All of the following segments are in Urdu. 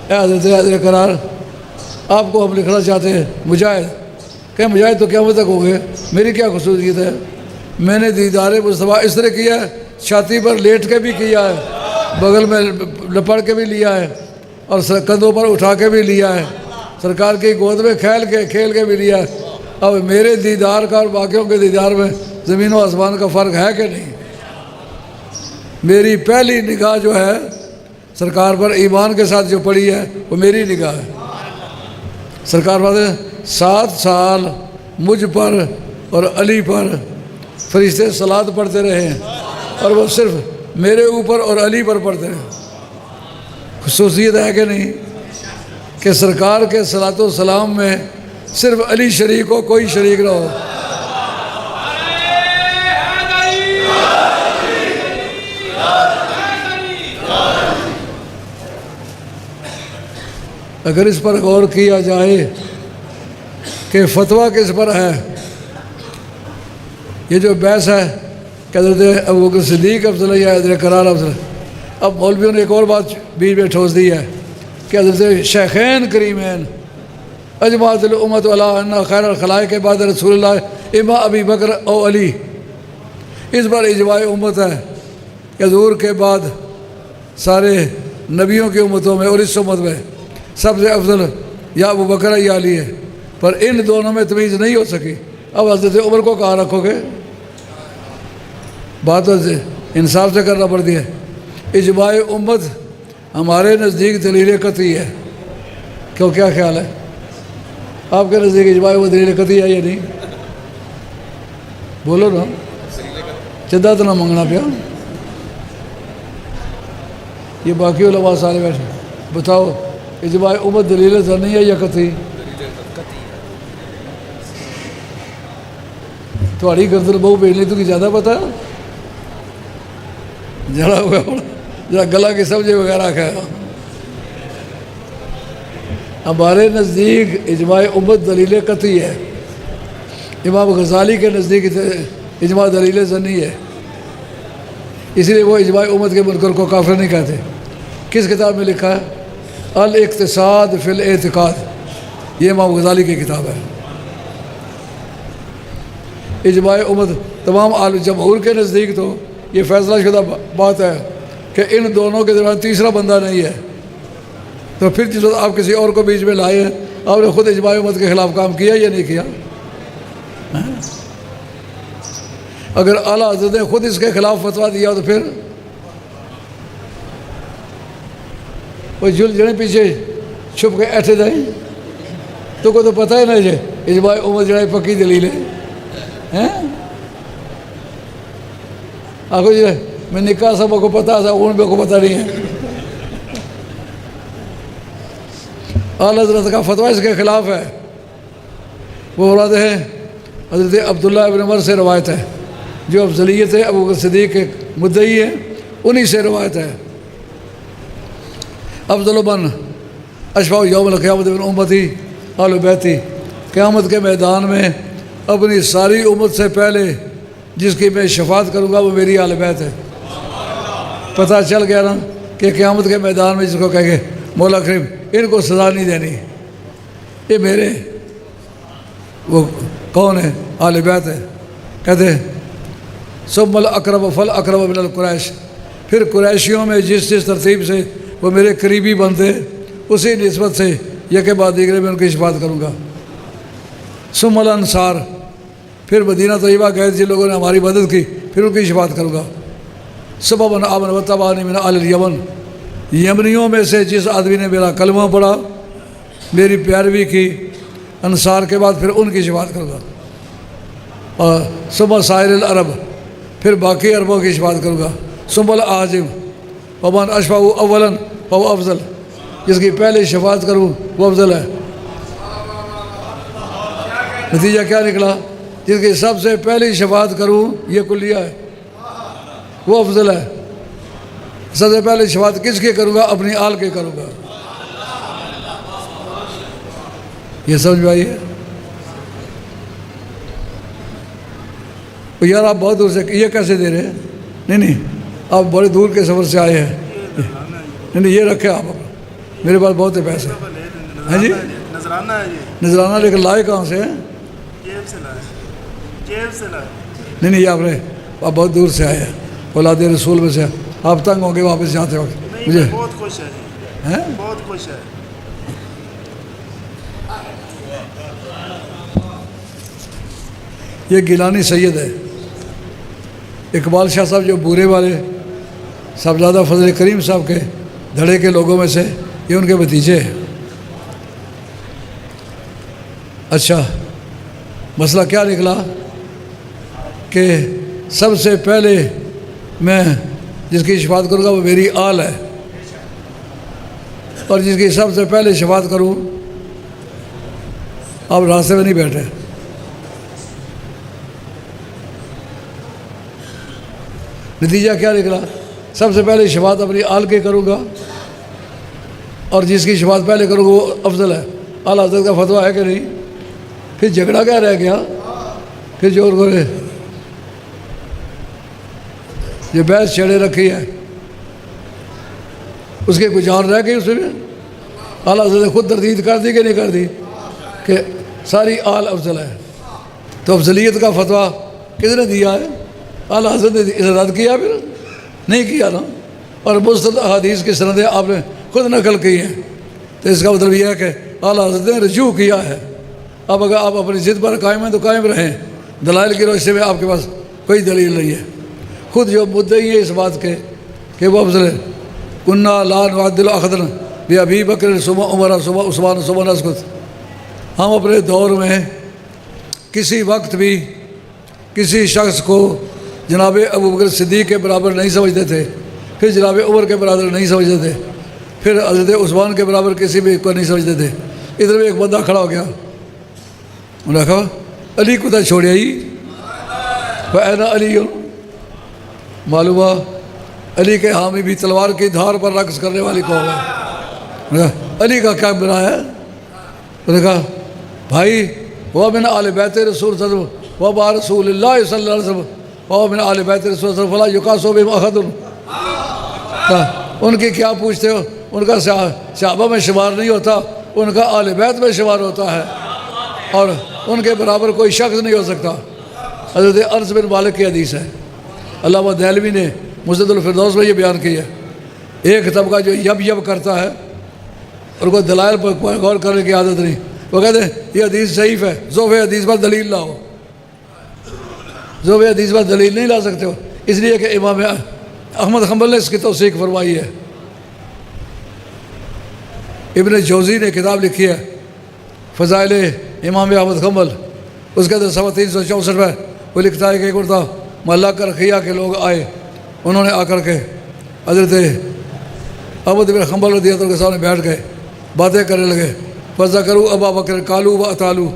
اے حضرت حیدر قرار آپ کو ہم لکھنا چاہتے ہیں مجاہد. کہ مجاہد تو قیامت تک ہو گئے, میری کیا خصوصیت ہے؟ میں نے دیدار مصطفیٰ اس طرح کیا ہے, چھاتی پر لیٹ کے بھی کیا ہے, بغل میں لپڑ کے بھی لیا ہے, اور کندھوں پر اٹھا کے بھی لیا ہے, سرکار کی گود میں کھیل کے بھی لیا ہے. اب میرے دیدار کا اور باقیوں کے دیدار میں زمین و آسمان کا فرق ہے کہ نہیں؟ میری پہلی نگاہ جو ہے سرکار پر ایمان کے ساتھ جو پڑی ہے وہ میری نگاہ ہے. سرکار بات 7 سال مجھ پر اور علی پر فرشتے صلات پڑھتے رہے ہیں, اور وہ صرف میرے اوپر اور علی پر پڑھتے رہے. خصوصیت ہے کہ نہیں کہ سرکار کے صلات و سلام میں صرف علی شریک ہو, کوئی شریک نہ ہو. اگر اس پر غور کیا جائے کہ فتویٰ کس پر ہے, یہ جو بحث ہے کہ حضرت ابوبکر صدیق افضل ہے یا حیدر قرار افضل ہے. اب مولویوں نے ایک اور بات بیچ میں ٹھوس دی ہے کہ حضرت شیخین کریمین اجماعت الامت علی ان خیر الخلائق کے بعد رسول اللہ اما ابی بکر او علی. اس بار اجماع امت ہے کہ حضور کے بعد سارے نبیوں کی امتوں میں اور اس امت میں سب سے افضل یا ابو بکر ہے یا علی ہے, پر ان دونوں میں تمیز نہیں ہو سکی. اب حضرت عمر کو کہاں رکھو گے؟ بات انصاف سے کرنا پڑتی ہے. اجماع امت ہمارے نزدیک دلیل قطعی ہے. کیوں, کیا خیال ہے آپ کے نزدیک اجماع امت دلیل قطعی ہے یا نہیں؟ بولو نا, چندہ تو نہ منگنا پیا. یہ باقی علماء سارے بیٹھے, بتاؤ اجماع امت دلیل ظنی ہے یا قطعی؟ تھوڑی گردن بہو بھیجنی تو کی زیادہ پتہ ہے, جڑا ہوا ذرا گلا کی سبزی وغیرہ کھایا. ہمارے نزدیک اجماع امت دلیل قطعی ہے. امام غزالی کے نزدیک اجماع دلیل ظنی ہے, اس لیے وہ اجماع امت کے منکر کو کافر نہیں کہتے. کس کتاب میں لکھا ہے؟ الاقتصاد فی الاعتقاد, یہ امام غزالی کی کتاب ہے. اجماع امت تمام عالم جمہور کے نزدیک تو یہ فیصلہ شدہ بات ہے کہ ان دونوں کے درمیان تیسرا بندہ نہیں ہے. تو پھر جس وقت آپ کسی اور کو بیچ میں لائے ہیں, آپ نے خود اجماع امت کے خلاف کام کیا یا نہیں کیا؟ اگر اعلیٰ حضرت نے خود اس کے خلاف فتویٰ دیا تو پھر وہ جڑے پیچھے چھپ کے ایٹھے جائیں تو کو تو پتہ ہی نہیں ہے اجماع امت جڑا پکی دلیل ہے. آخو جی میں نکاح سب کو پتہ تھا, ان کو پتہ نہیں ہے. اعلیٰ حضرت کا فتویٰ اس کے خلاف ہے. وہ اولاد ہیں حضرت عبداللہ ابن عمر سے روایت ہے, جو افضلیت ہے ابو بکر صدیق کے مدعی ہیں, انہی سے روایت ہے. افضل من اشفاء یوم القیامت من امتی آل بیتی, قیامت کے میدان میں اپنی ساری امت سے پہلے جس کی میں شفاعت کروں گا وہ میری آل بیت ہے. پتہ چل گیا نا کہ قیامت کے میدان میں جس کو کہیں گے مولا کریم ان کو سزا نہیں دینی, یہ میرے وہ کون ہے؟ آل بیت ہے. کہتے ہیں ثم الاقرب فالاقرب من القریش, پھر قریشیوں میں جس ترتیب سے وہ میرے قریبی بنتے اسی نسبت سے یک بعد دیگرے میں ان کی شفاعت کروں گا. ثم الانصار, پھر مدینہ طیبہ گئے جن لوگوں نے ہماری مدد کی, پھر ان کی شفاعت کروں گا. سبب من آمن واتبعنی من اہل الیمن, یمنیوں میں سے جس آدمی نے میرا کلمہ پڑھا, میری پیروی کی, انصار کے بعد پھر ان کی شفاعت کروں گا. اور ثم سائر العرب, پھر باقی عربوں کی شفاعت کروں گا. ثم الاعاجم ومن اشفع اولا فهو افضل, جس کی پہلے شفاعت کروں وہ افضل ہے. نتیجہ کیا نکلا؟ جس کی سب سے پہلی شفاعت کروں یہ کلیہ ہے, وہ افضل ہے. سب سے پہلے شفاعت کس کی کروں گا؟ اپنی آل کے کروں گا. یہ سمجھ میں آئی ہے؟ یار آپ بہت دور سے یہ کیسے دے رہے ہیں؟ نہیں آپ بڑے دور کے سفر سے آئے ہیں. نہیں یہ رکھے آپ. میرے پاس بہت ہے پیسے. ہاں جی نذرانہ ہے یہ. نذرانہ لیکن لائے کہاں سے ہیں؟ جیب سے لائے. جیب سے لائے. نہیں آپ بہت دور سے آئے ہیں، اولاد رسول میں سے. آپ تنگ ہوں گے واپس جاتے وقت. نہیں مجھے بہت خوش ہے جی. ہیں بہت خوش ہے. یہ گیلانی سید ہے. اقبال شاہ صاحب جو بورے والے صاحبزادہ فضل کریم صاحب کے دھڑے کے لوگوں میں سے، یہ ان کے بھتیجے ہیں. اچھا، مسئلہ کیا نکلا کہ سب سے پہلے میں جس کی شفاعت کروں گا وہ میری آل ہے، اور جس کی سب سے پہلے شفاعت کروں آپ راستے میں نہیں بیٹھے. نتیجہ کیا نکلا؟ سب سے پہلے شفاعت اپنی آل کے کروں گا، اور جس کی شفاعت پہلے کروں گا وہ افضل ہے. اعلیٰ حضرت کا فتویٰ ہے کہ نہیں؟ پھر جھگڑا کیا رہ گیا؟ پھر جو گورے یہ بحث چھیڑے رکھی ہے، اس کے کچھ اور رہ گئی. اس میں اعلیٰ حضرت نے خود تردید کر دی کہ نہیں کر دی کہ ساری آل افضل ہے. تو افضلیت کا فتویٰ کس نے دیا ہے؟ اعلیٰ حضرت نے اسے رد کیا؟ پھر نہیں کیا نا. اور مستند احادیث کی سندیں آپ نے خود نقل کی ہیں. تو اس کا مطلب یہ ہے کہ اعلیٰ حضرت نے رجوع کیا ہے. اب اگر آپ اپنی ضد پر قائم ہیں تو قائم رہیں. دلائل کی روشنی میں آپ کے پاس کوئی دلیل نہیں ہے. خود جو مدعی ہے اس بات کے کہ وہ افضل ہے، کنّا لا نعدل احدا بأبی بکر ثم عمر ثم عثمان ثم نسکت. ہم اپنے دور میں کسی وقت بھی کسی شخص کو جناب ابو بکر صدیق کے برابر نہیں سمجھتے تھے، پھر جناب عمر کے برابر نہیں سمجھتے تھے، پھر حضرت عثمان کے برابر کسی بھی کو نہیں سمجھتے تھے. ادھر بھی ایک بندہ کھڑا ہو گیا، انہوں نے کہا علی کو تو چھوڑیا ہی، فَأَيْنَ عَلِيٌّ. معلوم ہوا علی کے حامی بھی تلوار کی دھار پر رقص کرنے والی قوم ہے. انہوں نے کہا علی کا کیا بنا ہے؟ انہوں نے کہا بھائی وہ من آل بیت رسول صلی اللہ علیہ وسلم وبا رسول اللہ صلی اللہ علیہ وسلم وہ من آل بیت رسول صلی اللہ علیہ وسلم فلا یقاسو بہم احد. ان کی کیا پوچھتے ہو؟ ان کا صحابہ میں شمار نہیں ہوتا، ان کا آل بیت میں شمار ہوتا ہے، اور ان کے برابر کوئی شخص نہیں ہو سکتا. حضرت انس بن مالک کی حدیث ہے. علامہ دہلوی نے مسند الفردوس میں یہ بیان کی ہے. ایک طبقہ جو یب کرتا ہے اور کوئی دلائل پر کوئی غور کرنے کی عادت نہیں، وہ کہتے ہیں یہ حدیث ضعیف ہے، ضعف حدیث پر دلیل لاؤ. ضعف حدیث پر دلیل نہیں لا سکتے ہو، اس لیے کہ امام احمد حنبل نے اس کی توثیق فرمائی ہے. ابن جوزی نے کتاب لکھی ہے فضائل امام احمد حنبل، اس کے اندر صفحہ 364 میں وہ لکھتا ہے کہ ایک مرتبہ محلہ کرخیہ کے لوگ آئے، انہوں نے آ کر کے حضرت احمد بن حنبل رضی اللہ عنہ کے سامنے بیٹھ گئے، باتیں کرنے لگے. فذکروا ابا بکر قالوا واطالوا.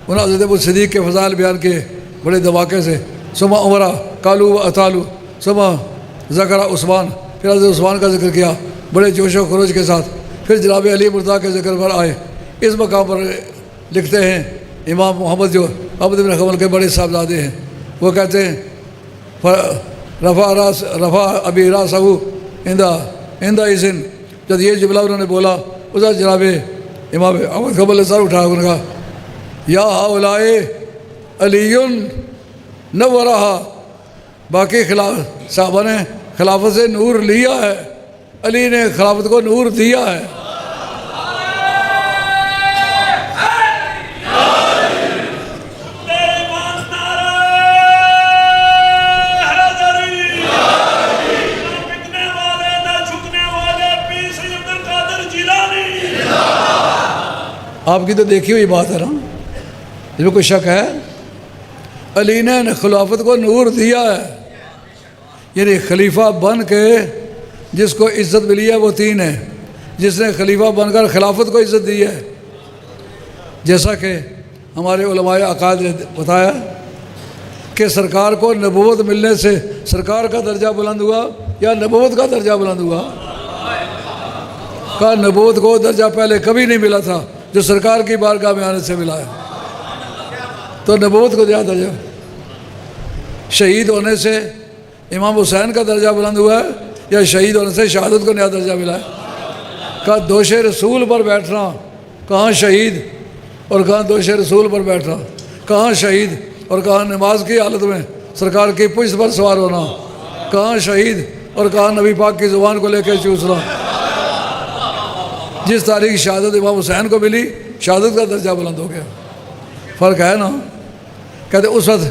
انہوں نے حضرت ابو صدیق کے فضائل بیان کیے بڑے دھماکے سے. ثم عمر قالوا واطالوا. ثم ذکر عثمان، پھر حضرت عثمان کا ذکر کیا بڑے جوش و خروش کے ساتھ. پھر جناب علی مرتضیٰ کے ذکر پر آئے. اس مقام پر لکھتے ہیں امام محمد جو احمد بن حنبل کے بڑے صاحبزادے ہیں، وہ کہتے ہیں رفع ابی راسہ عند اذن. جب یہ جملہ انہوں نے بولا اس وقت جناب امام احمد حنبل نے سر اٹھا انہوں نے کہا یا ہؤلاء علی نورہا. باقی صحابہ نے خلافت سے نور لیا ہے، علی نے خلافت کو نور دیا ہے. آپ کی تو دیکھی ہوئی بات ہے نا، اس میں کوئی شک ہے؟ علی نے خلافت کو نور دیا ہے، یعنی خلیفہ بن کے جس کو عزت ملی ہے وہ تین ہے. جس نے خلیفہ بن کر خلافت کو عزت دی ہے، جیسا کہ ہمارے علماء عقائد نے بتایا کہ سرکار کو نبوت ملنے سے سرکار کا درجہ بلند ہوا یا نبوت کا درجہ بلند ہوا؟ کا نبوت کو درجہ پہلے کبھی نہیں ملا تھا جو سرکار کی بارگاہ میں آنے سے ملا ہے. تو نبوت کو دیا درجہ. شہید ہونے سے امام حسین کا درجہ بلند ہوا ہے یا شہید ہونے سے شہادت کو نیا درجہ ملا ہے؟ کہا دوش رسول پر بیٹھنا، کہاں شہید، اور کہاں دوش رسول پر بیٹھنا، کہاں شہید، اور کہاں نماز کی حالت میں سرکار کی پشت پر سوار ہونا، کہاں شہید، اور کہاں نبی پاک کی زبان کو لے کے چوسنا۔ جس تاریخ شہادت امام حسین کو ملی، شہادت کا درجہ بلند ہو گیا۔ فرق ہے نا؟ کہتے اس وقت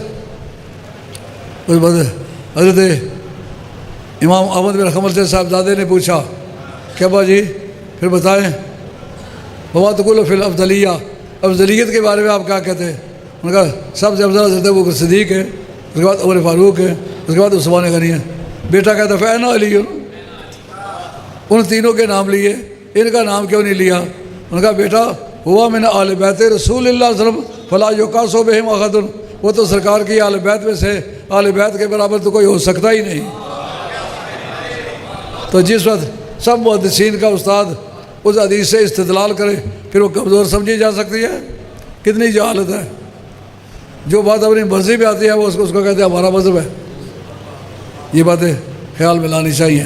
حضرت امام احمد بن حنبل سے صاحبزادے نے پوچھا کہ ابا جی پھر بتائیں، وما تقول فی الافضلیہ، افضلیت کے بارے میں آپ کیا کہتے ہیں؟ انہوں نے کہا سب سے افضل حضرت ابوبکر صدیق ہے، اس کے بعد عمر فاروق ہے، اس کے بعد عثمان غنی ہے۔ بیٹا کہتا فأنا علی، ان تینوں کے نام لیے، ان کا نام کیوں نہیں لیا؟ انہوں نے کہا بیٹا ہوا من آل بیت رسول اللہ صلی اللہ علیہ وسلم فلا یقاس بہم احد، وہ تو سرکار کی آل بیت میں سے، آل بیت کے برابر تو کوئی ہو سکتا ہی نہیں۔ تو جس وقت سب محدثین کا استاد اس حدیث سے استدلال کرے، پھر وہ کمزور سمجھی جا سکتی ہے؟ کتنی جہالت ہے۔ جو بات اپنی مرضی پہ آتی ہے وہ اس کو کہتے ہیں ہمارا مذہب ہے۔ یہ باتیں خیال میں لانی چاہیے۔